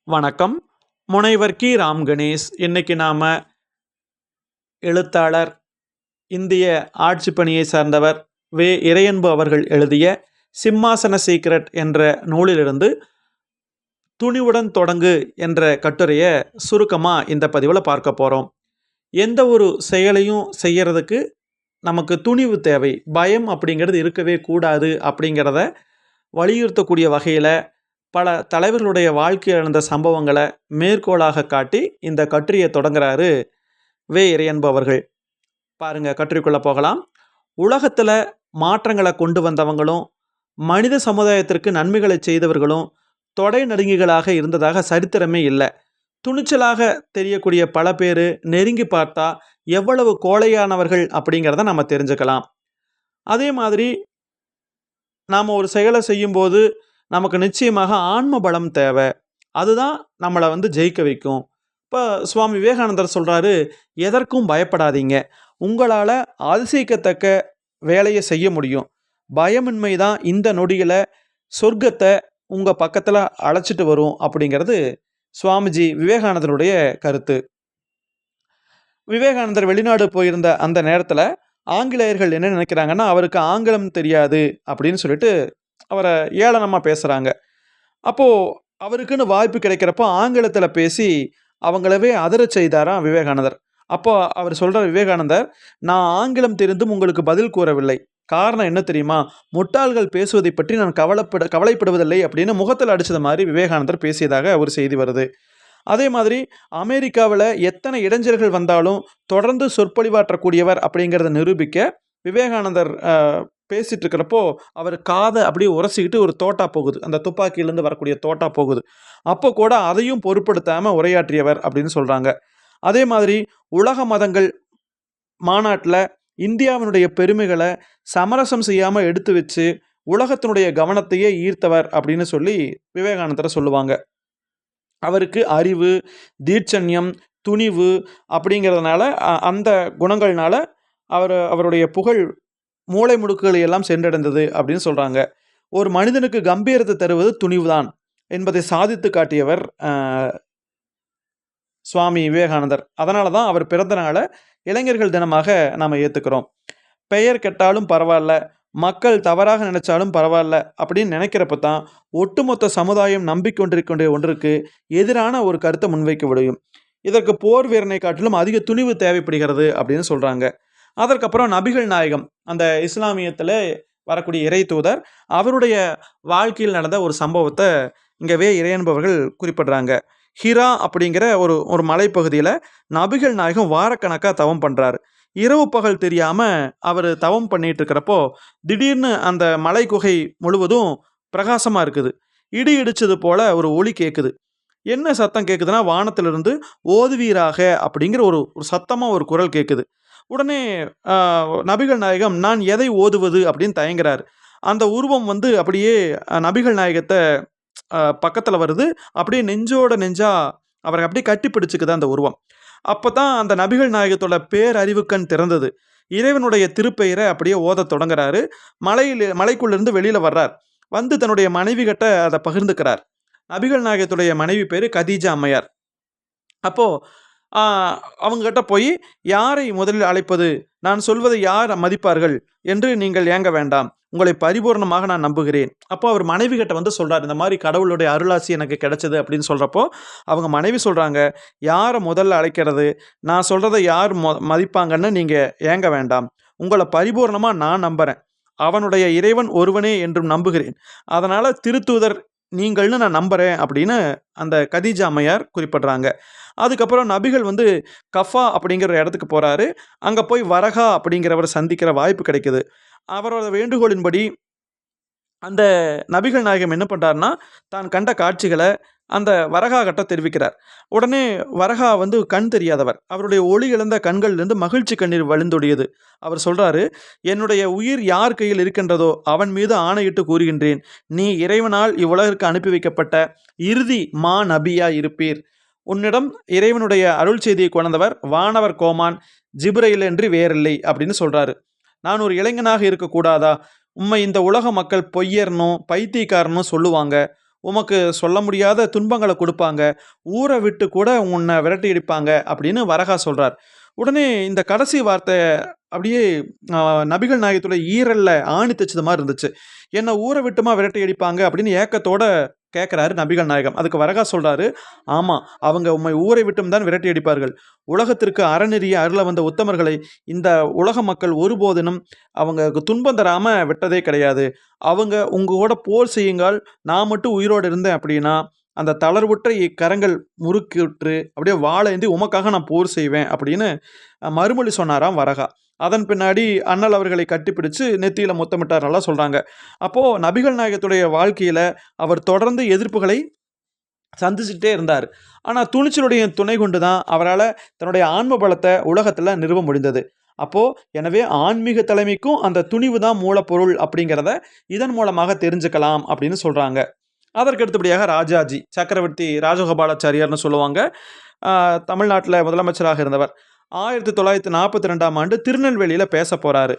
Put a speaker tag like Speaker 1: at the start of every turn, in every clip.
Speaker 1: வணக்கம். முனைவர் கி. ராம் கணேஷ். இன்னைக்கு நாம எழுத்தாளர், இந்திய ஆட்சி பணியை சார்ந்தவர் வே. இறையன்பு அவர்கள் எழுதிய சிம்மாசன சீக்ரெட் என்ற நூலிலிருந்து துணிவுடன் தொடங்கு என்ற கட்டுரையை சுருக்கமாக இந்த பதிவில் பார்க்க போகிறோம். எந்த ஒரு செயலையும் செய்யறதுக்கு நமக்கு துணிவு தேவை. பயம் அப்படிங்கிறது இருக்கவே கூடாது அப்படிங்கிறத வலியுறுத்தக்கூடிய வகையில் பல தலைவர்களுடைய வாழ்க்கையில் நடந்த சம்பவங்களை மேற்கோளாக காட்டி இந்த கட்டுரையை தொடங்குறாரு வே. இறையன்பு அவர்கள். பாருங்க, கட்டுரைக்குள்ள போகலாம். உலகத்தில் மாற்றங்களை கொண்டு வந்தவங்களும் மனித சமுதாயத்திற்கு நன்மைகளை செய்தவர்களும் தொடை நடுங்கிகளாக இருந்ததாக சரித்திரமே இல்லை. துணிச்சலாக தெரியக்கூடிய பல பேர் நெருங்கி பார்த்தா எவ்வளவு கோழையானவர்கள் அப்படிங்கிறத நம்ம தெரிஞ்சுக்கலாம். அதே மாதிரி நாம் ஒரு செயலை செய்யும்போது நமக்கு நிச்சயமாக ஆன்ம பலம் தேவை. அதுதான் நம்மளை ஜெயிக்க வைக்கும். இப்போ சுவாமி விவேகானந்தர் சொல்கிறாரு, எதற்கும் பயப்படாதீங்க, உங்களால் அதிசயிக்கத்தக்க வேலையை செய்ய முடியும். பயமின்மை தான் இந்த நொடியில் சொர்க்கத்தை உங்கள் பக்கத்தில் அழைச்சிட்டு வரும் அப்படிங்கிறது சுவாமிஜி விவேகானந்தருடைய கருத்து. விவேகானந்தர் வெளிநாடு போயிருந்த அந்த நேரத்தில் ஆங்கிலேயர்கள் என்ன நினைக்கிறாங்கன்னா, அவருக்கு ஆங்கிலம் தெரியாது அப்படின்னு சொல்லிட்டு அவரை ஏளனமாக பேசுகிறாங்க. அப்போது அவருக்குன்னு வாய்ப்பு கிடைக்கிறப்போ ஆங்கிலத்தில் பேசி அவங்களவே அதிரச் செய்தாராம் விவேகானந்தர். அப்போ அவர் சொல்கிறார், விவேகானந்தர், நான் ஆங்கிலம் தெரிந்தும் உங்களுக்கு பதில் கூறவில்லை. காரணம் என்ன தெரியுமா? முட்டாள்கள் பேசுவதை பற்றி நான் கவலைப்படுவதில்லை அப்படின்னு முகத்தில் அடித்தது மாதிரி விவேகானந்தர் பேசியதாக ஒரு செய்தி வருது. அதே மாதிரி அமெரிக்காவில் எத்தனை இடைஞ்சல்கள் வந்தாலும் தொடர்ந்து சொற்பொழிவாற்றக்கூடியவர் அப்படிங்கிறத நிரூபிக்க விவேகானந்தர் பேசிட்டு இருக்கிறப்போ அவர் காதை அப்படியே உரசிக்கிட்டு ஒரு தோட்டா போகுது, அந்த துப்பாக்கியிலேருந்து வரக்கூடிய தோட்டா போகுது. அப்போ கூட அதையும் பொருட்படுத்தாமல் உரையாற்றியவர் அப்படின்னு சொல்கிறாங்க. அதே மாதிரி உலக மதங்கள் மாநாட்டில் இந்தியாவினுடைய பெருமைகளை சமரசம் செய்யாமல் எடுத்து வச்சு உலகத்தினுடைய கவனத்தையே ஈர்த்தவர் அப்படின்னு சொல்லி விவேகானந்தரை சொல்லுவாங்க. அவருக்கு அறிவு, தீட்சண்யம், துணிவு அப்படிங்கிறதுனால அந்த குணங்கள்னால அவருடைய புகழ் மூளை முடுக்குகளை எல்லாம் சென்றடைந்தது அப்படின்னு சொல்கிறாங்க. ஒரு மனிதனுக்கு கம்பீரத்தை தருவது துணிவுதான் என்பதை சாதித்து காட்டியவர் சுவாமி விவேகானந்தர். அதனால தான் அவர் பிறந்த நாளை இளைஞர்கள் தினமாக நாம் ஏற்றுக்கிறோம். பெயர் கெட்டாலும் பரவாயில்ல, மக்கள் தவறாக நினைச்சாலும் பரவாயில்ல அப்படின்னு நினைக்கிறப்ப தான் ஒட்டுமொத்த சமுதாயம் நம்பிக்கொண்டிருக்கின்ற ஒன்றுக்கு எதிரான ஒரு கருத்தை முன்வைக்க முடியும். இதற்கு போர் வீரனை காட்டிலும் அதிக துணிவு தேவைப்படுகிறது அப்படின்னு சொல்கிறாங்க. அதற்கப்புறம் நபிகள் நாயகம், அந்த இஸ்லாமியத்தில் வரக்கூடிய இறை தூதர், அவருடைய வாழ்க்கையில் நடந்த ஒரு சம்பவத்தை இங்கவே இறையன்பவர்கள் குறிப்பிடுறாங்க. ஹிரா அப்படிங்கிற ஒரு மலைப்பகுதியில் நபிகள் நாயகம் வாரக்கணக்காக தவம் பண்ணுறாரு. இரவு பகல் தெரியாமல் அவர் தவம் பண்ணிட்டு இருக்கிறப்போ திடீர்னு அந்த மலை குகை முழுவதும் பிரகாசமாக இருக்குது. இடி இடிச்சது போல ஒரு ஒலி கேட்குது. என்ன சத்தம் கேட்குதுன்னா, வானத்திலிருந்து ஓதுவீராக அப்படிங்கிற ஒரு சத்தமாக ஒரு குரல் கேட்குது. உடனே நபிகள் நாயகம், நான் எதை ஓதுவது அப்படின்னு தயங்குறாரு. அந்த உருவம் அப்படியே நபிகள் நாயகத்தை பக்கத்தில் வருது. அப்படியே நெஞ்சோட நெஞ்சா அவரை அப்படியே கட்டி பிடிச்சிக்குது அந்த உருவம். அப்போ தான் அந்த நபிகள் நாயகத்தோட பேரறிவுக்கண் திறந்தது. இறைவனுடைய திருப்பெயரை அப்படியே ஓத தொடங்குறாரு. மலைக்குள்ளிருந்து வெளியில் வர்றார். வந்து தன்னுடைய மனைவி கிட்ட அதை பகிர்ந்துக்கிறார். நபிகள் நாயகத்துடைய மனைவி பேர் கதீஜா அம்மையார். அப்போது அவங்ககிட்ட போய், யாரை முதலில் அழைப்பது, நான் சொல்வதை யார் மதிப்பார்கள் என்று நீங்கள் ஏங்க வேண்டாம், உங்களை பரிபூர்ணமாக நான் நம்புகிறேன். அப்போ அவர் மனைவி கிட்ட சொல்கிறார், இந்த மாதிரி கடவுளுடைய அருளாசி எனக்கு கிடைச்சது அப்படின்னு சொல்கிறப்போ அவங்க மனைவி சொல்கிறாங்க, யாரை முதல்ல அழைக்கிறது, நான் சொல்கிறத யார் மதிப்பாங்கன்னு நீங்கள் ஏங்க வேண்டாம், உங்களை பரிபூர்ணமாக நான் நம்புகிறேன், அவனுடைய இறைவன் ஒருவனே என்றும் நம்புகிறேன், அதனால் திருத்தூதர் நீங்கள்னு நான் நம்புகிறேன் அப்படின்னு அந்த கதீஜா அம்மையார் குறிப்பிட்றாங்க. அதுக்கப்புறம் நபிகள் கஃபா அப்படிங்கிற இடத்துக்கு போகிறாரு. அங்கே போய் வரகா அப்படிங்கிறவரை சந்திக்கிற வாய்ப்பு கிடைக்குது. அவரோட வேண்டுகோளின்படி அந்த நபிகள் நாயகம் என்ன பண்ணுறாருன்னா, தான் கண்ட காட்சிகளை அந்த வரகா கிட்ட தெரிவிக்கிறார். உடனே வரகா கண் தெரியாதவர். அவருடைய ஒளி இழந்த கண்கள்லேருந்து மகிழ்ச்சி கண்ணீர் வழிந்தொடியது. அவர் சொல்கிறாரு, என்னுடைய உயிர் யார் கையில் இருக்கின்றதோ அவன் மீது ஆணையிட்டு கூறுகின்றேன், நீ இறைவனால் இவ்வுலகிற்கு அனுப்பி வைக்கப்பட்ட இறுதி மா நபியா இருப்பீர். உன்னிடம் இறைவனுடைய அருள் செய்தியை கொண்டவர் வானவர் கோமான் ஜிப்ரைல் என்று வேறில்லை அப்படின்னு சொல்கிறாரு. நான் ஒரு இளைஞனாக இருக்கக்கூடாதா? உம்மை இந்த உலக மக்கள் பொய்யர்னும் பைத்தியக்காரனும் சொல்லுவாங்க. உமக்கு சொல்ல முடியாத துன்பங்கள குடுப்பாங்க. ஊர விட்டு கூட உன்ன விரட்டி அடிப்பாங்க அப்படின்னு வரகா சொல்றார். உடனே இந்த கடைசி வார்த்தை அப்படியே அ நபிகள் நாயகத்துடைய ஈரல்ல ஆணி தச்சது மாரி இருந்துச்சு. என்ன ஊர விட்டுமா விரட்டி அடிப்பாங்க அப்படின்னு ஏக்கத்தோட கேட்கிறாரு நபிகள் நாயகம். அதுக்கு வரகா சொல்றாரு, ஆமா, அவங்க உம்மை ஊரை விட்டும் தான் விரட்டி அடிப்பார்கள். உலகத்திற்கு அறநெறிய அருள வந்த உத்தமர்களை இந்த உலக மக்கள் ஒருபோதினும் அவங்களுக்கு துன்பம் தராம விட்டதே கிடையாது. அவங்க உங்க கூட போர் செய்யுங்கள், நான் மட்டும் உயிரோடு இருந்தேன் அப்படின்னா, அந்த தளர்வுற்ற இக்கரங்கள் முறுக்கியுற்று அப்படியே வாளேந்தி உமக்காக நான் போர் செய்வேன் அப்படின்னு மறுமொழி சொன்னாராம் வரகா. அதன் பின்னாடி அண்ணல் அவர்களை கட்டிப்பிடிச்சு நெத்தியில முத்தமிட்டார் நல்லா சொல்றாங்க. அப்போ நபிகள் நாயகத்துடைய வாழ்க்கையில அவர் தொடர்ந்து எதிர்ப்புகளை சந்திச்சுட்டே இருந்தார். ஆனா துணிச்சலுடைய துணை கொண்டு தான் அவரால தன்னுடைய ஆன்ம பலத்த உலகத்துல நிறுவ முடிந்தது. அப்போ எனவே ஆன்மீக தலைமைக்கும் அந்த துணிவு தான் மூலப்பொருள் அப்படிங்கிறத இதன் மூலமாக தெரிஞ்சுக்கலாம் அப்படின்னு சொல்றாங்க. அதற்கு அடுத்தபடியாக ராஜாஜி, சக்கரவர்த்தி ராஜகோபாலாச்சாரியார்னு சொல்லுவாங்க. தமிழ்நாட்டுல முதலமைச்சராக இருந்தவர். 1942ஆம் ஆண்டு திருநெல்வேலியில பேசப் போறாரு.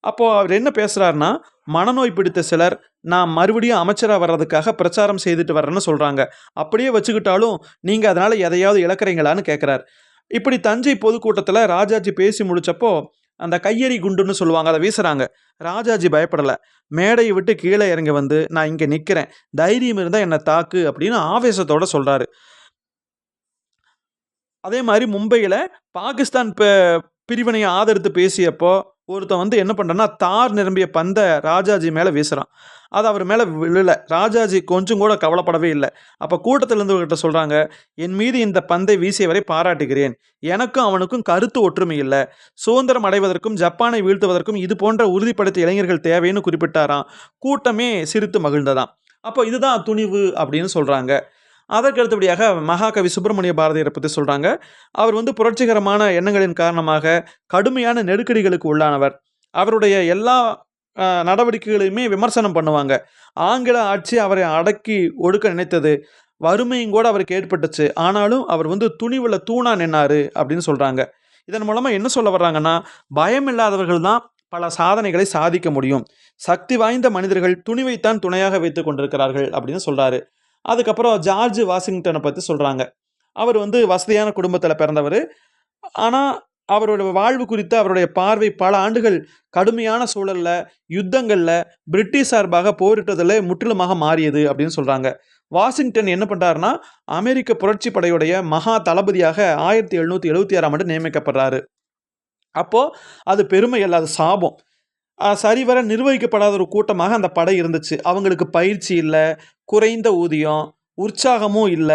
Speaker 1: அப்போ அவர் என்ன பேசுறாருன்னா, மனநோய் பிடித்த சிலர் நான் மறுபடியும் அமைச்சரா வர்றதுக்காக பிரச்சாரம் செய்துட்டு வர்றேன்னு சொல்றாங்க. அப்படியே வச்சுக்கிட்டாலும் நீங்க அதனால எதையாவது இழக்கிறீங்களான்னு கேட்கிறார். இப்படி தஞ்சை பொதுக்கூட்டத்துல ராஜாஜி பேசி முடிச்சப்போ, அந்த கையெறி குண்டுன்னு சொல்லுவாங்க. அத வீசுறாங்க. ராஜாஜி பயப்படல. மேடையை விட்டு கீழ இறங்கி வந்து, "நான் இங்க நிக்கிறேன். தைரியம் இருந்தா என்ன தாக்கு" அப்படின்னு ஆவேசத்தோட சொல்றாரு. அதே மாரி மும்பையில பாகிஸ்தான் பிரிவினைய ஆதரித்து பேசியப்போ, ஒருத்தன் வந்து என்ன பண்றான்னா, தார் நிரம்பிய பந்த ராஜாஜி மேல வீசுறான். அது அவர் மேல விழல. ராஜாஜி கொஞ்சம் கூட கவலைப்படவே இல்ல. அப்ப கூட்டத்துல இருந்தவர்கிட்ட சொல்றாங்க, "என் மீது இந்த பந்தை வீசியவரை பாராட்டுகிறேன். எனக்கும் அவனுக்கும் கருத்து ஒற்றுமை இல்ல. சுதந்திரம் அடைவதற்கும், ஜப்பானை வீழ்த்துவதற்கும் இது போன்ற உறுதிப்படுத்திய இளைஞர்கள் தேவைன்னு" குறிப்பிட்டாராம். கூட்டமே சிரித்து மகிழ்ந்ததாம். அப்போ இதுதான் துணிவு அப்படின்னு சொல்றாங்க. அதற்கு அடுத்தபடியாக மகாகவி சுப்பிரமணிய பாரதியாரை பத்தி சொல்றாங்க. அவர் வந்து புரட்சிகரமான எண்ணங்களின் காரணமாக கடுமையான நெருக்கடிகளுக்கு உள்ளானவர். அவருடைய எல்லா நடவடிக்கைகளையுமே விமர்சனம் பண்ணுவாங்க. ஆங்கில ஆட்சி அவரை அடக்கி ஒடுக்க நினைத்தது. வறுமையும் கூட அவருக்கு ஏற்பட்டுச்சு. ஆனாலும் அவர் வந்து துணிவுல தூணா நின்னாரு அப்படின்னு சொல்றாங்க. இதன் மூலமா என்ன சொல்ல வர்றாங்கன்னா, பயம் இல்லாதவர்கள் தான் பல சாதனைகளை சாதிக்க முடியும். சக்தி வாய்ந்த மனிதர்கள் துணிவைத்தான் துணையாக வைத்துக் கொண்டிருக்கிறார்கள் அப்படின்னு சொல்றாரு. அதுக்கப்புறம் ஜார்ஜ் வாஷிங்டன பத்தி சொல்றாங்க. அவர் வந்து வசதியான குடும்பத்தில பிறந்தவரு. ஆனா, அவரோட வாழ்வு குறித்த அவருடைய பார்வை பல ஆண்டுகள் கடுமையான சூழல்ல, யுத்தங்கள்ல பிரிட்டிஷ் சார்பாக போரிட்டதில முற்றிலுமாக மாறியது அப்படின்னு சொல்றாங்க. வாஷிங்டன் என்ன பண்றாருன்னா, அமெரிக்க புரட்சி படையுடைய மகா தளபதியாக 1776ஆம் ஆண்டு நியமிக்கப்படுறாரு. அப்போ அது பெருமை அல்ல, அது சாபம். சரிவர நிர்வகிக்கப்படாத ஒரு கூட்டமாக அந்த படை இருந்துச்சு. அவங்களுக்கு பயிற்சி இல்ல, குறைந்த ஊதியம், உற்சாகமும் இல்ல.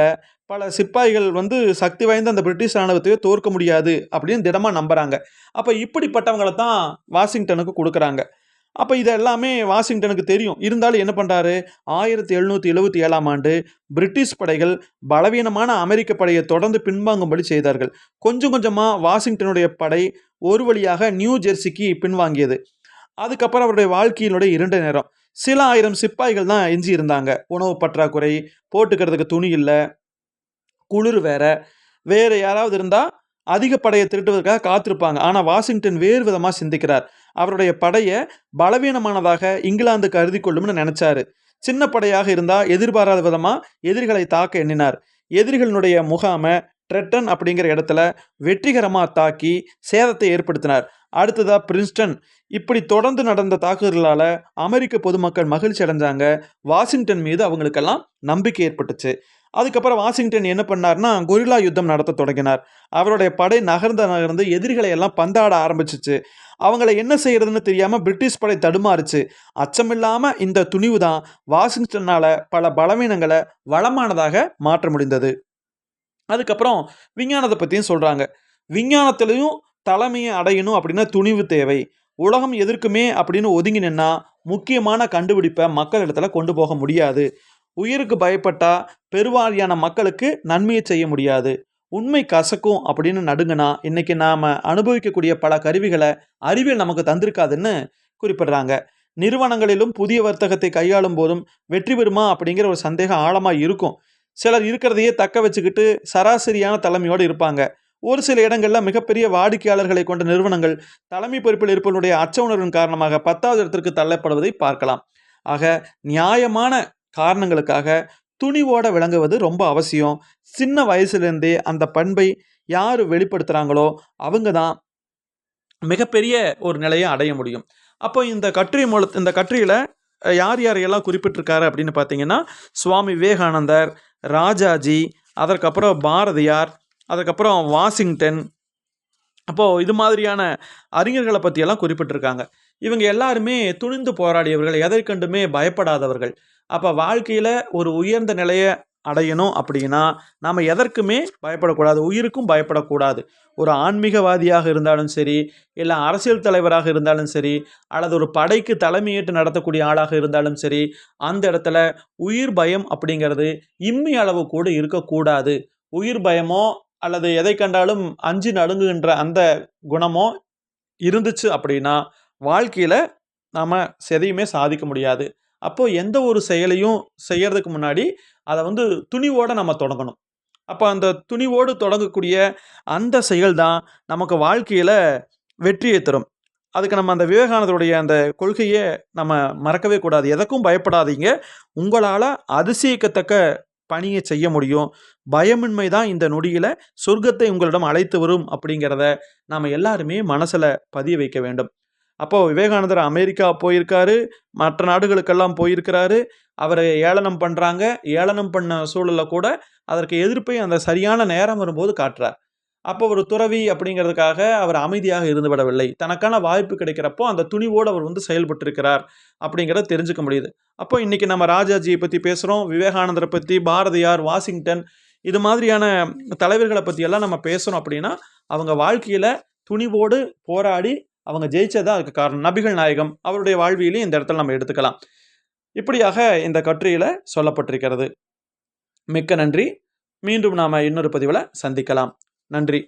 Speaker 1: பல சிப்பாய்கள் வந்து சக்தி வாய்ந்த அந்த பிரிட்டிஷ் ராணுவத்தையே தோற்க முடியாது அப்படின்னு திடமா நம்புறாங்க. அப்ப இப்படிப்பட்டவங்கள தான் வாஷிங்டனுக்கு குடுக்குறாங்க. அப்ப இது எல்லாமே வாஷிங்டனுக்கு தெரியும். இருந்தாலும் என்ன பண்றாரு, 1777ஆம் ஆண்டு பிரிட்டிஷ் படைகள் பலவீனமான அமெரிக்க படையை தொடர்ந்து பின்வாங்கும்படி செய்தார்கள். கொஞ்சம் கொஞ்சமா வாஷிங்டனுடைய படை ஒரு வழியாக நியூ ஜெர்சிக்கு பின்வாங்கியது. அதுக்கப்புறம் அவருடைய வாழ்க்கையினுடைய இருண்ட நேரம். சில 1000 சிப்பாய்கள் தான் எஞ்சி இருந்தாங்க. உணவு பற்றாக்குறை, போட்டுக்கிறதுக்கு துணி இல்ல, குளிர் வேற. வேற யாராவது இருந்தா அதிக படைய திரட்டுவதற்காக காத்திருப்பாங்க. ஆனா வாஷிங்டன் வேறு விதமா சிந்திக்கிறார். அவருடைய படைய பலவீனமானதாக இங்கிலாந்து கருதி கொள்ளும்னு நெனச்சாரு. சின்ன படையாக இருந்தா எதிர்பாராத விதமா எதிரிகளை தாக்க எண்ணினார். எதிரிகளினுடைய முகாம ட்ரெட்டன் அப்படிங்கிற இடத்துல வெற்றிகரமா தாக்கி சேதத்தை ஏற்படுத்தினார். அடுத்ததா பிரின்ஸ்டன். இப்படி தொடர்ந்து நடந்த தாக்குதல்களால அமெரிக்க பொதுமக்கள் மகிழ்ச்சி அடைஞ்சாங்க. வாஷிங்டன் மீது அவங்களுக்கெல்லாம் நம்பிக்கை ஏற்பட்டுச்சு. அதுக்கப்புறம் வாஷிங்டன் என்ன பண்ணார்னா, கொரில்லா யுத்தம் நடத்த தொடங்கினார். அவருடைய படை நகர்ந்து எதிரிகளை எல்லாம் பந்தாட ஆரம்பிச்சுச்சு. அவங்கள என்ன செய்யறதுன்னு தெரியாம பிரிட்டிஷ் படை தடுமாறுச்சு. அச்சமில்லாம இந்த துணிவு தான் வாஷிங்டனால பல பலவீனங்கள வளமானதாக மாற்ற முடிந்தது. அதுக்கப்புறம் விஞ்ஞானத்த பத்தியும் சொல்றாங்க. விஞ்ஞானத்திலயும் தலைமையை அடையணும் அப்படின்னா துணிவு தேவை. உலகம் எதிர்க்குமே அப்படின்னு ஒதுங்கி நின்னா, முக்கியமான கண்டுபிடிப்ப மக்களிடத்துல கொண்டு போக முடியாது. உயிருக்கு பயப்பட்டா பெருவாரியான மக்களுக்கு நன்மையை செய்ய முடியாது. உண்மை கசக்கும் அப்படின்னு நடுங்குனா, இன்னைக்கு நாம அனுபவிக்கக்கூடிய பல கருவிகள அறிவியல் நமக்கு தந்திருக்காதுன்னு குறிப்பிடுறாங்க. நிறுவனங்களிலும் புதிய வர்த்தகத்தை கையாளும் போதும் வெற்றி பெறுமா அப்படிங்கிற ஒரு சந்தேகம் ஆழமா இருக்கும். சிலர் இருக்கிறதையே தக்க வச்சுக்கிட்டு சராசரியான தலைமையோடு இருப்பாங்க. ஒரு சில இடங்கள்ல மிகப்பெரிய வாடிக்கையாளர்களை கொண்ட நிறுவனங்கள் தலைமை பொறுப்பில் இருப்பவருடைய அச்ச உணர்வின் காரணமாக 10வது இடத்திற்கு தள்ளப்படுவதை பார்க்கலாம். ஆக நியாயமான காரணங்களுக்காக துணிவோட விளங்குவது ரொம்ப அவசியம். சின்ன வயசுலேருந்தே அந்த பண்பை யார் வெளிப்படுத்துகிறாங்களோ அவங்க தான் மிகப்பெரிய ஒரு நிலையை அடைய முடியும். அப்போ இந்த கட்டுரையில் யார் யாரையெல்லாம் குறிப்பிட்டிருக்காரு அப்படின்னு பார்த்தீங்கன்னா, சுவாமி விவேகானந்தர், ராஜாஜி, அதற்கப்புறம் பாரதியார், அதுக்கப்புறம் வாஷிங்டன், அப்போது இது மாதிரியான அறிஞர்களை பற்றியெல்லாம் குறிப்பிட்டிருக்காங்க. இவங்க எல்லாருமே துணிந்து போராடியவர்கள், எதை கண்டுமே பயப்படாதவர்கள். அப்போ வாழ்க்கையில் ஒரு உயர்ந்த நிலையை அடையணும் அப்படின்னா நாம் எதற்குமே பயப்படக்கூடாது, உயிருக்கும் பயப்படக்கூடாது. ஒரு ஆன்மீகவாதியாக இருந்தாலும் சரி, இல்லை அரசியல் தலைவராக இருந்தாலும் சரி, அல்லது ஒரு படைக்கு தலைமையேற்று நடத்தக்கூடிய ஆளாக இருந்தாலும் சரி, அந்த இடத்துல உயிர் பயம் அப்படிங்கிறது இம்மி அளவு கூட இருக்கக்கூடாது. உயிர் பயமோ அல்லது எதை கண்டாலும் அஞ்சு நடுங்குகின்ற அந்த குணமோ இருந்துச்சு அப்படின்னா வாழ்க்கையில் நாம் எதையுமே சாதிக்க முடியாது. அப்போது எந்த ஒரு செயலையும் செய்யறதுக்கு முன்னாடி அதை துணிவோடு நம்ம தொடங்கணும். அப்போ அந்த துணிவோடு தொடங்கக்கூடிய அந்த செயல் தான் நமக்கு வாழ்க்கையில் வெற்றியை தரும். அதுக்கு நம்ம அந்த விவேகானந்தருடைய அந்த கொள்கையை நம்ம மறக்கவே கூடாது. எதற்கும் பயப்படாதீங்க, உங்களால் அதிசயிக்கத்தக்க பணியை செய்ய முடியும். பயமின்மை தான் இந்த நொடியில் சொர்க்கத்தை உங்களிடம் அழைத்து வரும் அப்படிங்கிறத நாம் எல்லாருமே மனசில் பதிய வைக்க வேண்டும். அப்போது விவேகானந்தர் அமெரிக்கா போயிருக்காரு, மற்ற நாடுகளுக்கெல்லாம் போயிருக்கிறாரு. அவரை ஏளனம் பண்ணுறாங்க. ஏளனம் பண்ண சூழலில் கூட அதற்கு எதிர்ப்பை அந்த சரியான நேரம் வரும்போது காட்டுறார். அப்போ ஒரு துறவி அப்படிங்கிறதுக்காக அவர் அமைதியாக இருந்து விடவில்லை. தனக்கான வாய்ப்பு கிடைக்கிறப்போ அந்த துணிவோடு அவர் செயல்பட்டிருக்கிறார் அப்படிங்கிறத தெரிஞ்சுக்க முடியுது. அப்போ இன்றைக்கி நம்ம ராஜாஜியை பற்றி பேசுகிறோம், விவேகானந்தரை பற்றி, பாரதியார், வாஷிங்டன், இது மாதிரியான தலைவர்களை பற்றியெல்லாம் நம்ம பேசுகிறோம் அப்படின்னா அவங்க வாழ்க்கையில் துணிவோடு போராடி அவங்க ஜெயிச்சதா அதுக்கு காரணம். நபிகள் நாயகம் அவருடைய வாழ்வியலையும் இந்த இடத்துல நம்ம எடுத்துக்கலாம். இப்படியாக இந்த கட்டுரையில் சொல்லப்பட்டிருக்கிறது. மிக்க நன்றி. மீண்டும் நாம் இன்னொரு பதிவில் சந்திக்கலாம். நன்றி.